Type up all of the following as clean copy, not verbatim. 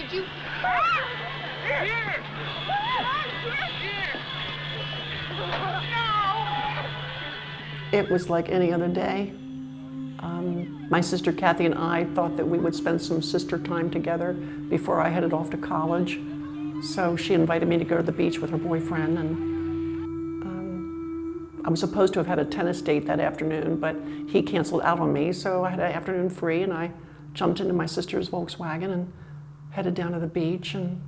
did you? Here! It was like any other day. My sister Kathy and I thought that we would spend some sister time together before I headed off to college. So she invited me to go to the beach with her boyfriend, and I was supposed to have had a tennis date that afternoon, but he canceled out on me, so I had an afternoon free, and I jumped into my sister's Volkswagen and headed down to the beach and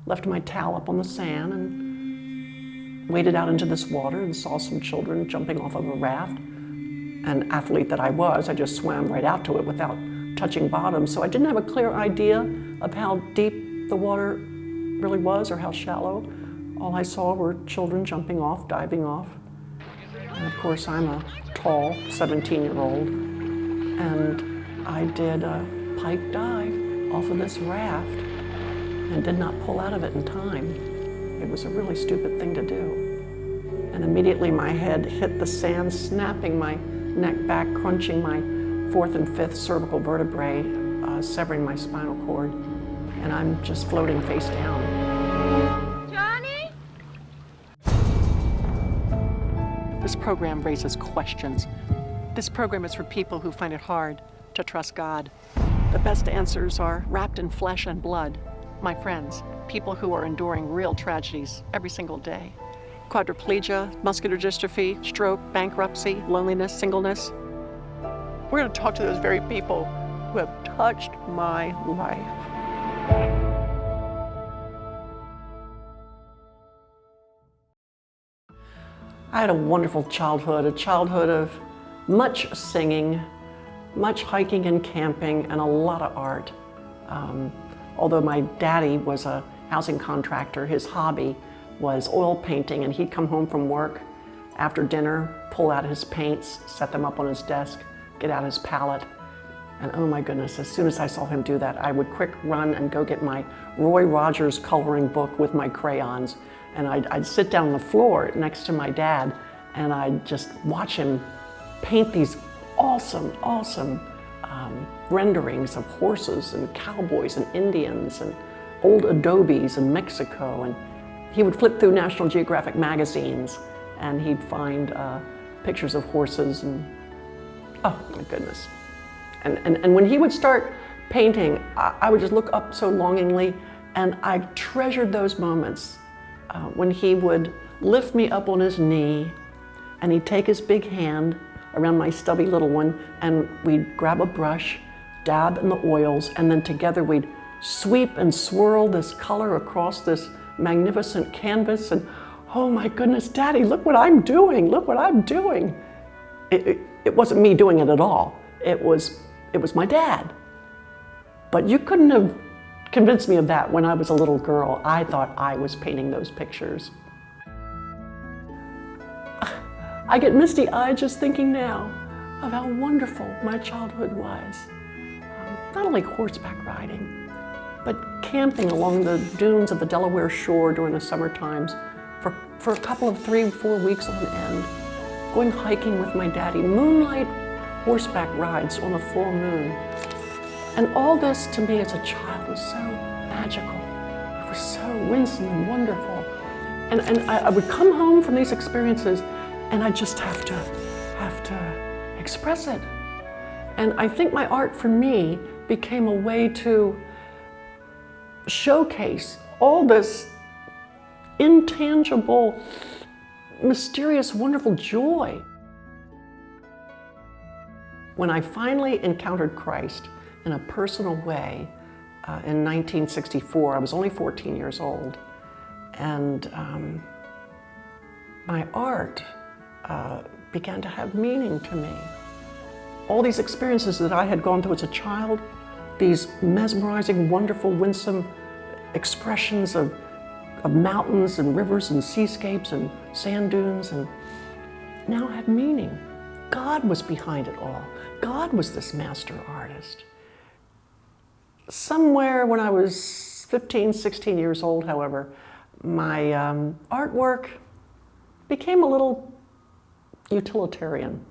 left my towel up on the sand and waded out into this water and saw some children jumping off of a raft. An athlete that I was, I just swam right out to it without touching bottom, so I didn't have a clear idea of how deep the water really was or how shallow. All I saw were children jumping off, diving off. And of course, I'm a tall 17-year-old, and I did a pipe dive off of this raft and did not pull out of it in time. It was a really stupid thing to do. And immediately my head hit the sand, snapping my neck back, crunching my 4th and 5th cervical vertebrae, severing my spinal cord, and I'm just floating face down. Johnny? This program raises questions. This program is for people who find it hard to trust God. The best answers are wrapped in flesh and blood. My friends, people who are enduring real tragedies every single day. Quadriplegia, muscular dystrophy, stroke, bankruptcy, loneliness, singleness. We're going to talk to those very people who have touched my life. I had a wonderful childhood, a childhood of much singing, much hiking and camping, and a lot of art. Although my daddy was a housing contractor, his hobby was oil painting, and he'd come home from work after dinner, pull out his paints, set them up on his desk, get out his palette, and oh my goodness, as soon as I saw him do that, I would quick run and go get my Roy Rogers coloring book with my crayons, and I'd sit down on the floor next to my dad, and I'd just watch him paint these awesome renderings of horses and cowboys and Indians and old adobes in Mexico. And he would flip through National Geographic magazines and he'd find pictures of horses, and oh my goodness. And when he would start painting, I would just look up so longingly, and I treasured those moments when he would lift me up on his knee and he'd take his big hand around my stubby little one, and we'd grab a brush, dab in the oils, and then together we'd sweep and swirl this color across this magnificent canvas. And oh my goodness, Daddy, look what I'm doing, look what I'm doing. It wasn't me doing it at all. It was my dad. But you couldn't have convinced me of that when I was a little girl. I thought I was painting those pictures. I get misty-eyed just thinking now of how wonderful my childhood was. Not only horseback riding, but camping along the dunes of the Delaware shore during the summer times for a couple of 3 or 4 weeks on end, going hiking with my daddy, moonlight horseback rides on a full moon. And all this to me as a child was so magical. It was so winsome and wonderful. And I would come home from these experiences and I just have to express it. And I think my art for me became a way to showcase all this intangible, mysterious, wonderful joy. When I finally encountered Christ in a personal way in 1964, I was only 14 years old, and my art began to have meaning to me. All these experiences that I had gone through as a child, these mesmerizing, wonderful, winsome expressions of mountains and rivers and seascapes and sand dunes, and now had meaning. God was behind it all. God was this master artist. Somewhere when I was 15, 16 years old, however, my artwork became a little utilitarian.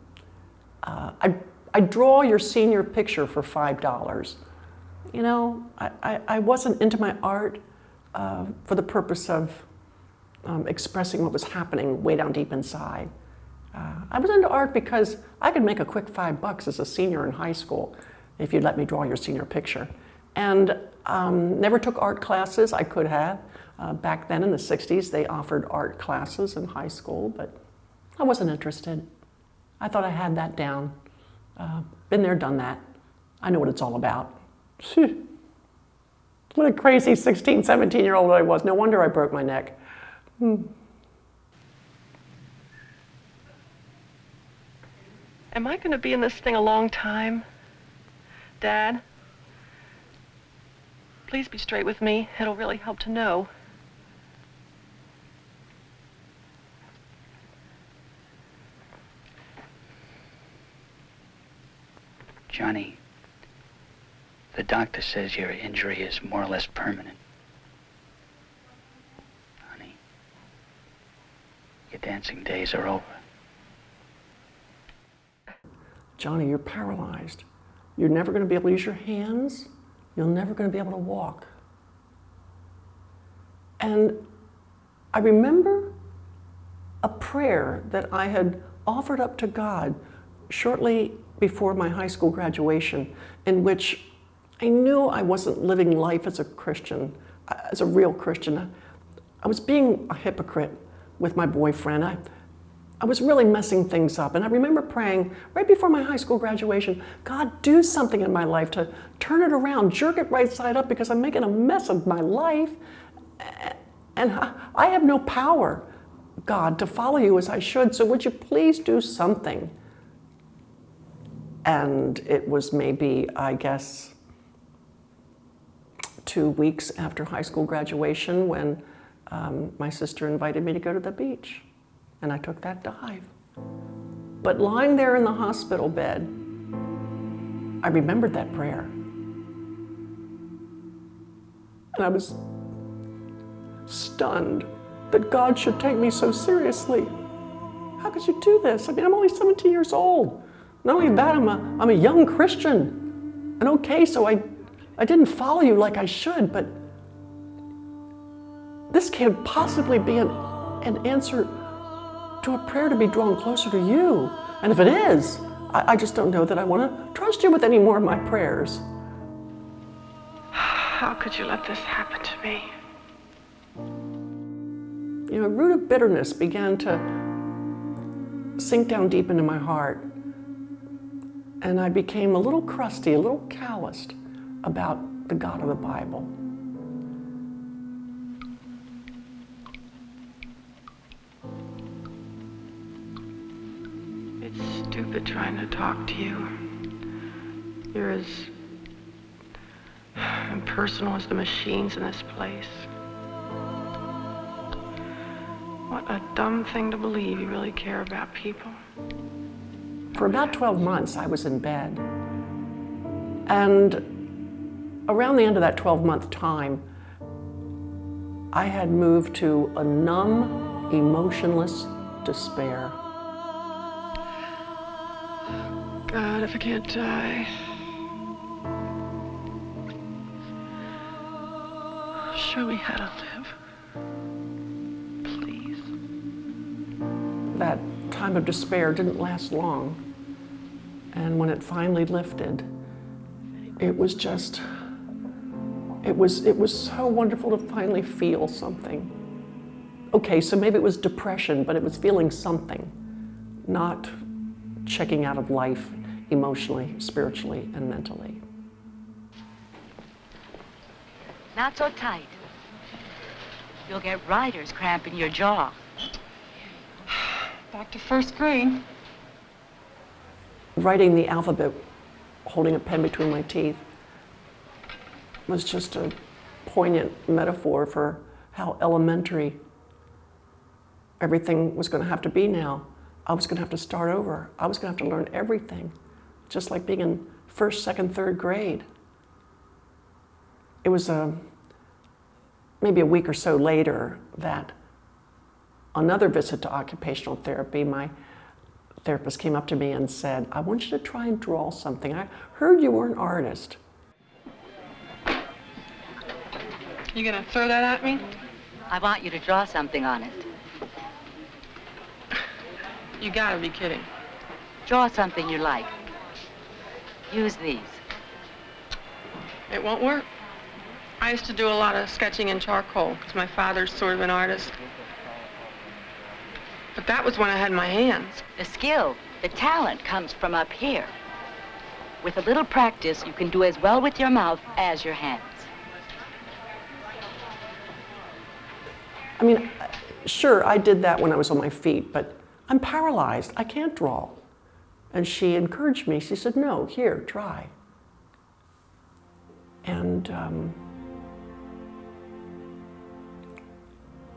I draw your senior picture for $5. You know, I wasn't into my art for the purpose of expressing what was happening way down deep inside. I was into art because I could make a quick $5 as a senior in high school if you'd let me draw your senior picture. And never took art classes. I could have. Back then in the 60s, they offered art classes in high school, but I wasn't interested. I thought I had that down. Been there, done that. I know what it's all about. What a crazy 16, 17-year-old I was. No wonder I broke my neck. Am I going to be in this thing a long time? Dad? Please be straight with me. It'll really help to know. Johnny, the doctor says your injury is more or less permanent. Honey, your dancing days are over. Johnny, you're paralyzed. You're never going to be able to use your hands. You're never going to be able to walk. And I remember a prayer that I had offered up to God shortly before my high school graduation, in which I knew I wasn't living life as a Christian, as a real Christian. I was being a hypocrite with my boyfriend. I was really messing things up. And I remember praying right before my high school graduation, God, do something in my life to turn it around, jerk it right side up, because I'm making a mess of my life. And I have no power, God, to follow you as I should. So would you please do something? And it was maybe, I guess, 2 weeks after high school graduation when my sister invited me to go to the beach. And I took that dive. But lying there in the hospital bed, I remembered that prayer. And I was stunned that God should take me so seriously. How could you do this? I mean, I'm only 17 years old. Not only that, I'm a young Christian. And okay, so I didn't follow you like I should, but this can't possibly be an answer to a prayer to be drawn closer to you. And if it is, I just don't know that I want to trust you with any more of my prayers. How could you let this happen to me? You know, a root of bitterness began to sink down deep into my heart. And I became a little crusty, a little calloused about the God of the Bible. It's stupid trying to talk to you. You're as impersonal as the machines in this place. What a dumb thing to believe you really care about people. For about 12 months, I was in bed. And around the end of that 12-month time, I had moved to a numb, emotionless despair. God, if I can't die, show me how to live. Please. That time of despair didn't last long. And when it finally lifted, it was just, it was so wonderful to finally feel something. Okay, so maybe it was depression, but it was feeling something, not checking out of life emotionally, spiritually, and mentally. Not so tight. You'll get writer's cramp in your jaw. Back to first grade. Writing the alphabet, holding a pen between my teeth, was just a poignant metaphor for how elementary everything was going to have to be now. I was going to have to start over. I was going to have to learn everything, just like being in first, second, third grade. It was maybe a week or so later that another visit to occupational therapy, my therapist came up to me and said, I want you to try and draw something. I heard you were an artist. You gonna throw that at me? I want you to draw something on it. You gotta be kidding. Draw something you like. Use these. It won't work. I used to do a lot of sketching in charcoal because my father's sort of an artist. But that was when I had my hands. The skill, the talent comes from up here. With a little practice, you can do as well with your mouth as your hands. I mean, sure, I did that when I was on my feet, but I'm paralyzed. I can't draw. And she encouraged me. She said, no, here, try. And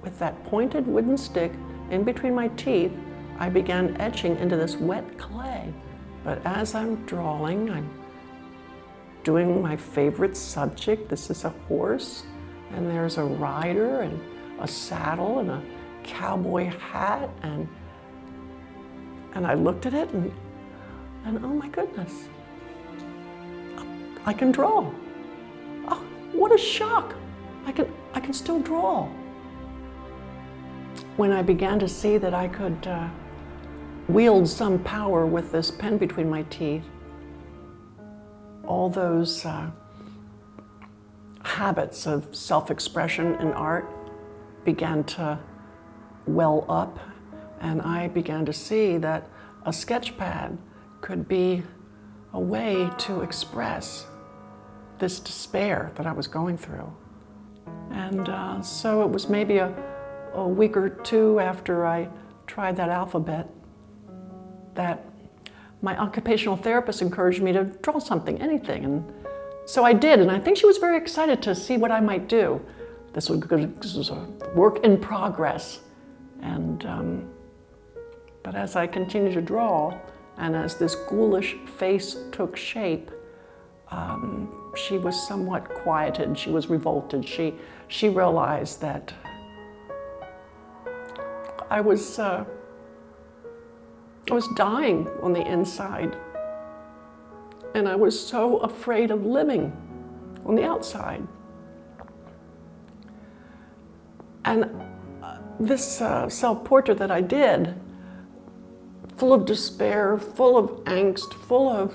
with that pointed wooden stick in between my teeth, I began etching into this wet clay. But as I'm drawing, I'm doing my favorite subject. This is a horse, and there's a rider, and a saddle, and a cowboy hat, and I looked at it, and oh my goodness, I can draw. Oh, what a shock! I can still draw. When I began to see that I could wield some power with this pen between my teeth, all those habits of self-expression in art began to well up, and I began to see that a sketch pad could be a way to express this despair that I was going through. And so it was maybe a week or two after I tried that alphabet that my occupational therapist encouraged me to draw something, anything. And so I did, and I think she was very excited to see what I might do. This was a work in progress. And, but as I continued to draw, and as this ghoulish face took shape, she was somewhat quieted. She was revolted. She realized that I was dying on the inside, and I was so afraid of living on the outside. And this self-portrait that I did, full of despair, full of angst, full of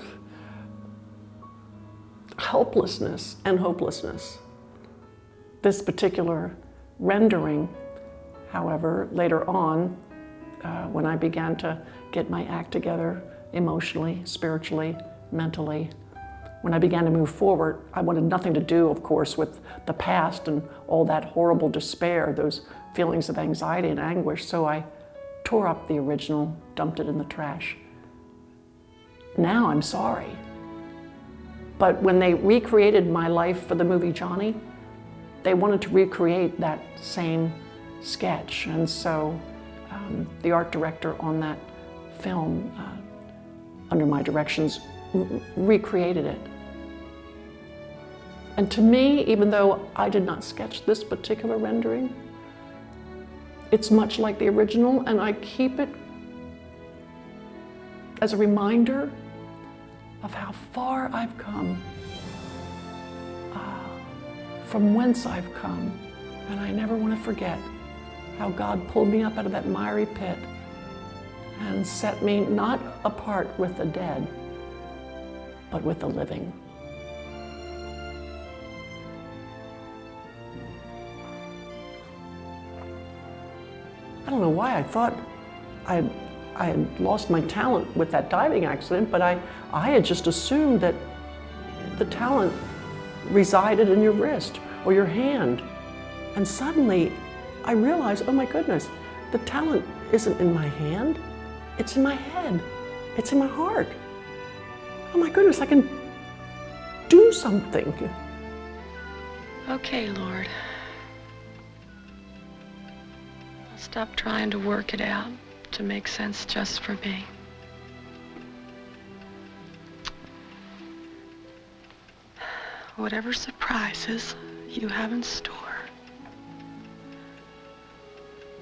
helplessness and hopelessness. This particular rendering, however, later on, when I began to get my act together emotionally, spiritually, mentally, when I began to move forward, I wanted nothing to do, of course, with the past and all that horrible despair, those feelings of anxiety and anguish, so I tore up the original, dumped it in the trash. Now I'm sorry. But when they recreated my life for the movie Joni, they wanted to recreate that same sketch. And so the art director on that film, under my directions, recreated it. And to me, even though I did not sketch this particular rendering, it's much like the original, and I keep it as a reminder of how far I've come, from whence I've come. And I never want to forget how God pulled me up out of that miry pit and set me not apart with the dead, but with the living. I don't know why I thought I had lost my talent with that diving accident, but I had just assumed that the talent resided in your wrist or your hand. And suddenly I realized, oh my goodness, the talent isn't in my hand, it's in my head, it's in my heart. Oh my goodness, I can do something. Okay, Lord. I'll stop trying to work it out to make sense just for me. Whatever surprises you have in store,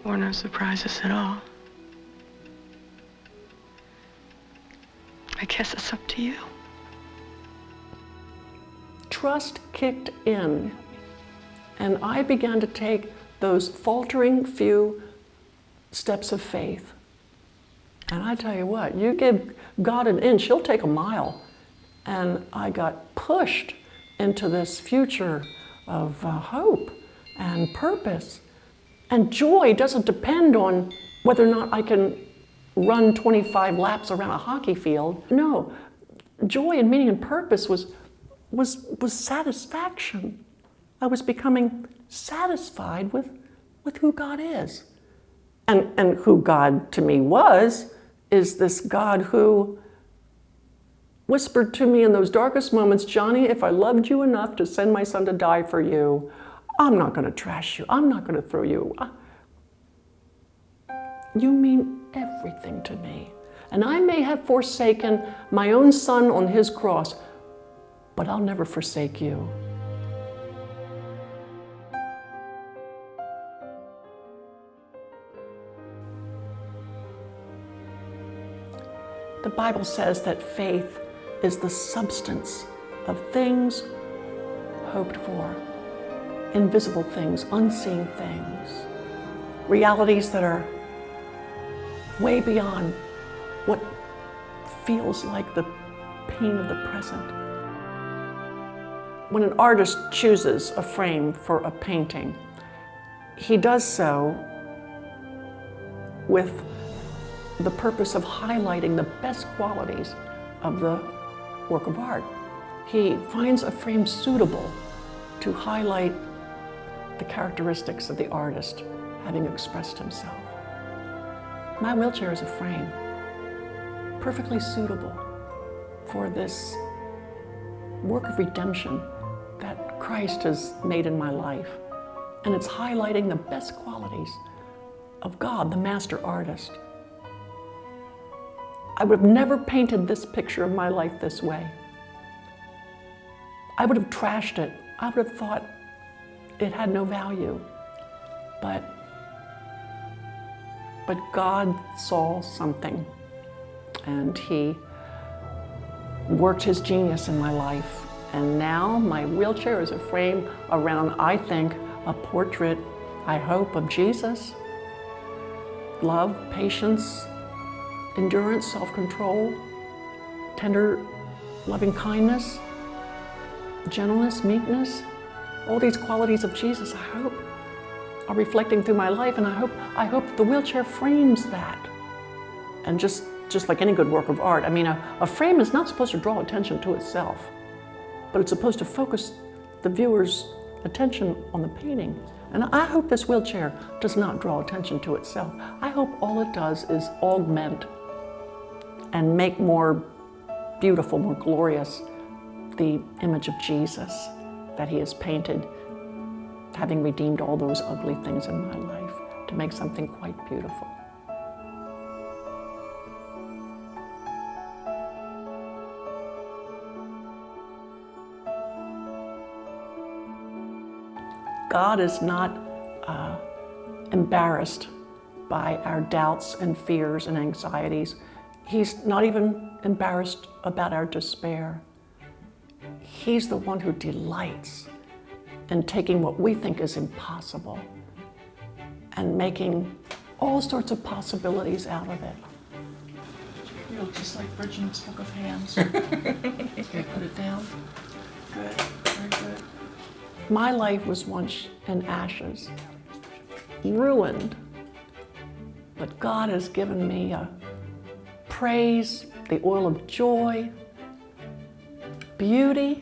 or no surprises at all, I guess it's up to you. Trust kicked in, And I began to take those faltering few steps of faith. And I tell you what, you give God an inch, He'll take a mile. And I got pushed into this future of hope and purpose. And joy doesn't depend on whether or not I can run 25 laps around a hockey field. No, joy and meaning and purpose was satisfaction. I was becoming satisfied with who God is. And who God to me is this God who whispered to me in those darkest moments, Joni, if I loved you enough to send my son to die for you, I'm not going to trash you. I'm not going to throw you. You mean everything to me. And I may have forsaken my own son on his cross, but I'll never forsake you. The Bible says that faith is the substance of things hoped for, invisible things, unseen things, realities that are way beyond what feels like the pain of the present. When an artist chooses a frame for a painting, he does so with the purpose of highlighting the best qualities of the work of art. He finds a frame suitable to highlight the characteristics of the artist having expressed himself. My wheelchair is a frame, perfectly suitable for this work of redemption that Christ has made in my life. And it's highlighting the best qualities of God, the master artist. I would have never painted this picture of my life this way. I would have trashed it. I would have thought it had no value. But God saw something, and He worked His genius in my life. And now my wheelchair is a frame around, I think, a portrait, I hope, of Jesus. Love, patience, endurance, self-control, tender, loving kindness, gentleness, meekness, all these qualities of Jesus, I hope, are reflecting through my life, and I hope the wheelchair frames that. And just like any good work of art, I mean, a frame is not supposed to draw attention to itself, but it's supposed to focus the viewer's attention on the painting. And I hope this wheelchair does not draw attention to itself. I hope all it does is augment and make more beautiful, more glorious the image of Jesus that He has painted, having redeemed all those ugly things in my life to make something quite beautiful. God is not embarrassed by our doubts and fears and anxieties. He's not even embarrassed about our despair. He's the one who delights in taking what we think is impossible and making all sorts of possibilities out of it. You know, just like Bridget's Book of Hands. Okay, put it down. Good, very good. My life was once in ashes, ruined, but God has given me a praise, the oil of joy, beauty,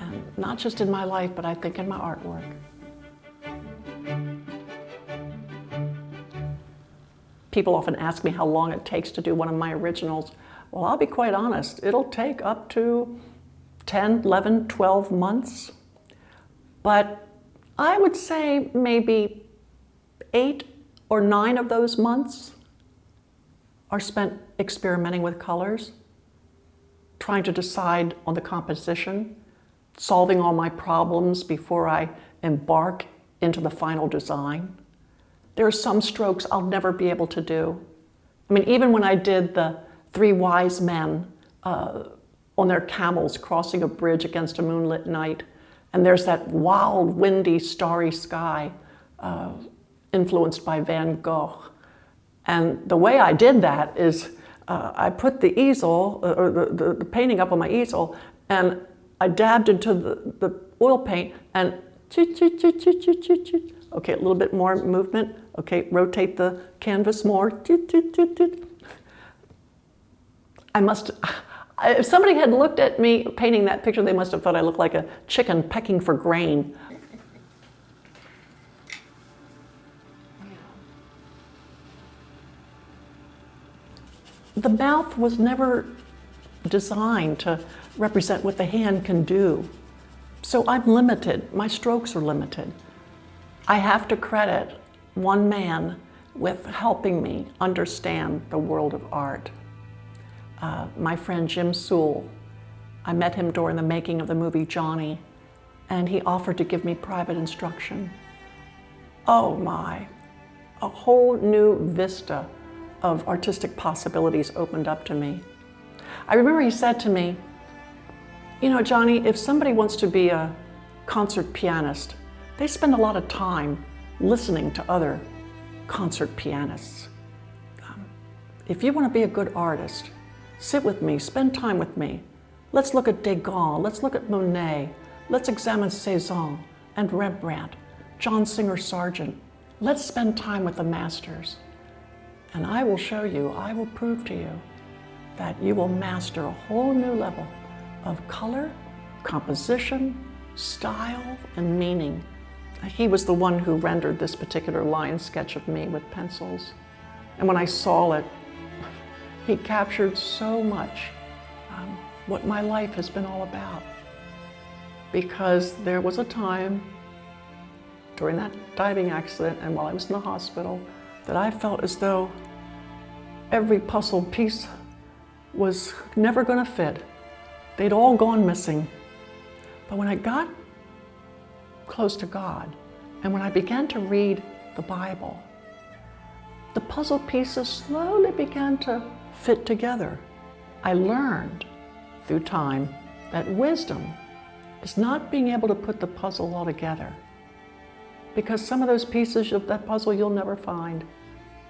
and not just in my life, but I think in my artwork. People often ask me how long it takes to do one of my originals. Well, I'll be quite honest, it'll take up to 10, 11, 12 months. But I would say maybe 8 or 9 of those months are spent experimenting with colors, trying to decide on the composition, solving all my problems before I embark into the final design. There are some strokes I'll never be able to do. I mean, even when I did the 3 wise men on their camels crossing a bridge against a moonlit night, And there's that wild, windy, starry sky influenced by Van Gogh. And the way I did that is I put the easel, or the painting up on my easel, and I dabbed into the oil paint and okay, a little bit more movement. Okay, rotate the canvas more. If somebody had looked at me painting that picture, they must have thought I looked like a chicken pecking for grain. The mouth was never designed to represent what the hand can do. So I'm limited. My strokes are limited. I have to credit one man with helping me understand the world of art. My friend Jim Sewell. I met him during the making of the movie Joni, and he offered to give me private instruction. Oh my, a whole new vista of artistic possibilities opened up to me. I remember he said to me, you know, Joni, if somebody wants to be a concert pianist, they spend a lot of time listening to other concert pianists. If you want to be a good artist, sit with me, spend time with me. Let's look at Degas, let's look at Monet, let's examine Cézanne and Rembrandt, John Singer Sargent. Let's spend time with the masters. And I will show you, I will prove to you that you will master a whole new level of color, composition, style, and meaning. He was the one who rendered this particular line sketch of me with pencils. And when I saw it, he captured so much what my life has been all about. Because there was a time during that diving accident and while I was in the hospital that I felt as though every puzzle piece was never going to fit. They'd all gone missing. But when I got close to God and when I began to read the Bible, the puzzle pieces slowly began to fit together. I learned through time that wisdom is not being able to put the puzzle all together, because some of those pieces of that puzzle you'll never find.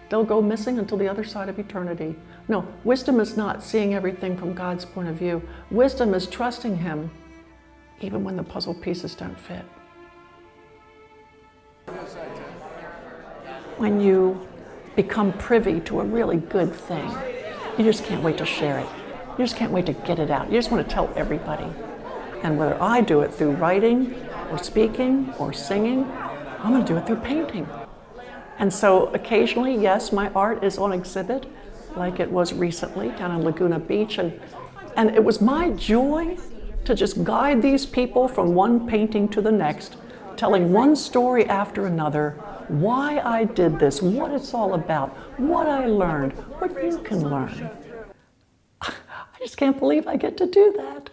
They'll go missing until the other side of eternity. No, wisdom is not seeing everything from God's point of view. Wisdom is trusting Him even when the puzzle pieces don't fit. When you become privy to a really good thing, you just can't wait to share it. You just can't wait to get it out. You just want to tell everybody. And whether I do it through writing or speaking or singing, I'm going to do it through painting. And so occasionally, yes, my art is on exhibit, like it was recently down in Laguna Beach. And it was my joy to just guide these people from one painting to the next, telling one story after another, why I did this, what it's all about, what I learned, what you can learn. I just can't believe I get to do that.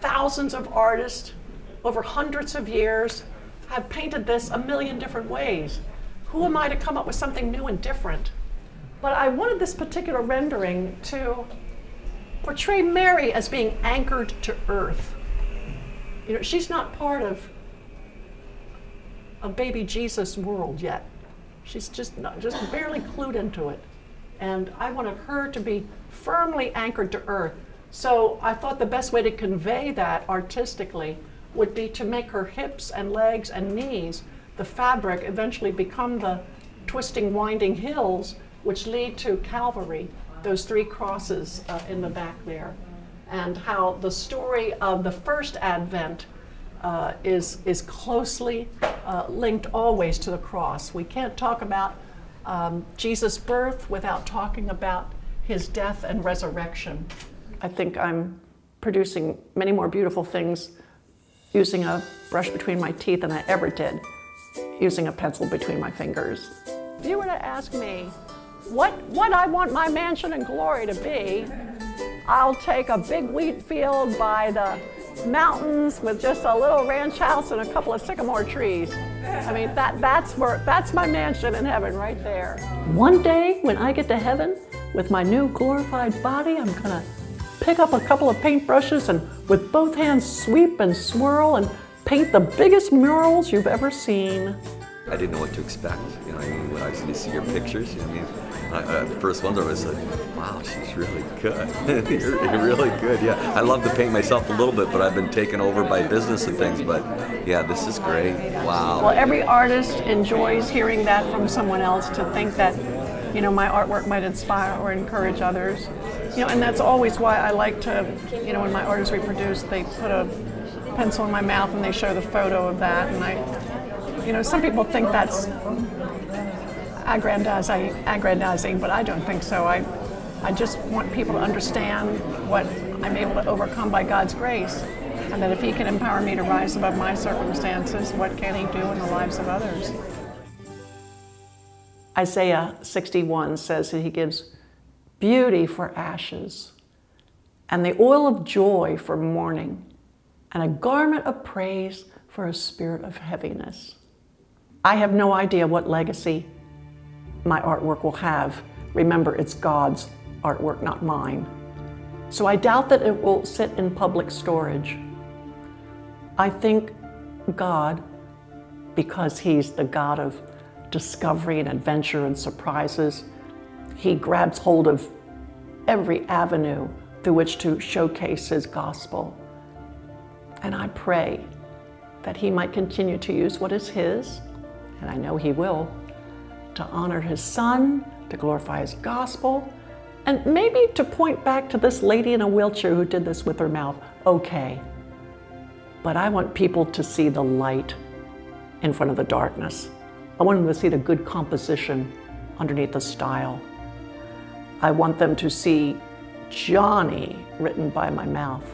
Thousands of artists over hundreds of years have painted this a million different ways. Who am I to come up with something new and different? But I wanted this particular rendering to portray Mary as being anchored to earth. You know, she's not part of a baby Jesus world yet. She's just barely clued into it. And I wanted her to be firmly anchored to earth. So I thought the best way to convey that artistically would be to make her hips and legs and knees, the fabric, eventually become the twisting, winding hills which lead to Calvary, those three crosses in the back there. And how the story of the first Advent is closely linked always to the cross. We can't talk about Jesus' birth without talking about his death and resurrection. I think I'm producing many more beautiful things using a brush between my teeth than I ever did using a pencil between my fingers. If you were to ask me what I want my mansion in glory to be, I'll take a big wheat field by the mountains with just a little ranch house and a couple of sycamore trees. I mean, that's my mansion in heaven right there. One day when I get to heaven with my new glorified body, I'm gonna pick up a couple of paintbrushes and with both hands sweep and swirl and paint the biggest murals you've ever seen. I didn't know what to expect, you know what I mean, when I see your pictures, you know what I mean. The first ones I was like, wow, she's really good. You're really good, yeah. I love to paint myself a little bit, but I've been taken over by business and things, but yeah, this is great, wow. Well, every artist enjoys hearing that from someone else, to think that, you know, my artwork might inspire or encourage others. You know, and that's always why I like to, you know, when my artists reproduce, they put a pencil in my mouth and they show the photo of that, and you know, some people think that's aggrandizing, but I don't think so. I just want people to understand what I'm able to overcome by God's grace, and that if He can empower me to rise above my circumstances, what can He do in the lives of others? Isaiah 61 says that He gives beauty for ashes, and the oil of joy for mourning, and a garment of praise for a spirit of heaviness. I have no idea what legacy my artwork will have. Remember, it's God's artwork, not mine. So I doubt that it will sit in public storage. I think God, because He's the God of discovery and adventure and surprises, He grabs hold of every avenue through which to showcase His gospel. And I pray that He might continue to use what is His, and I know He will, to honor His Son, to glorify His gospel, and maybe to point back to this lady in a wheelchair who did this with her mouth. Okay, but I want people to see the light in front of the darkness. I want them to see the good composition underneath the style. I want them to see Joni written by my mouth.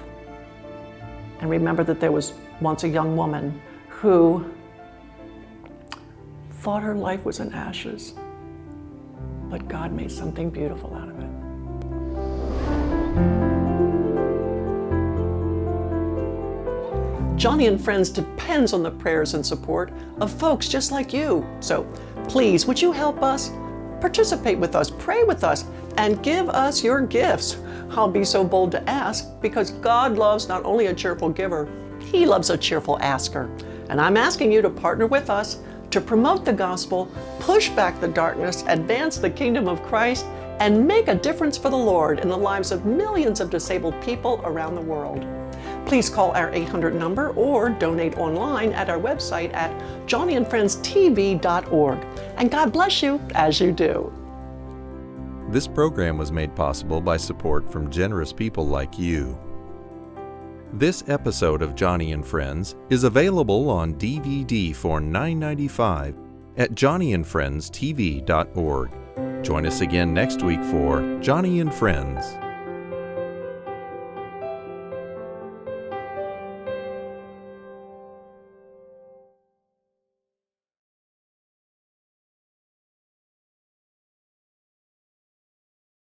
And remember that there was once a young woman who thought her life was in ashes, but God made something beautiful out of it. Joni and Friends depends on the prayers and support of folks just like you. So please, would you help us? Participate with us, pray with us, and give us your gifts. I'll be so bold to ask because God loves not only a cheerful giver, He loves a cheerful asker. And I'm asking you to partner with us to promote the gospel, push back the darkness, advance the kingdom of Christ, and make a difference for the Lord in the lives of millions of disabled people around the world. Please call our 800 number or donate online at our website at joniandfriendstv.org. And God bless you as you do. This program was made possible by support from generous people like you. This episode of Joni and Friends is available on DVD for $9.95 at joniandfriendstv.org. Join us again next week for Joni and Friends.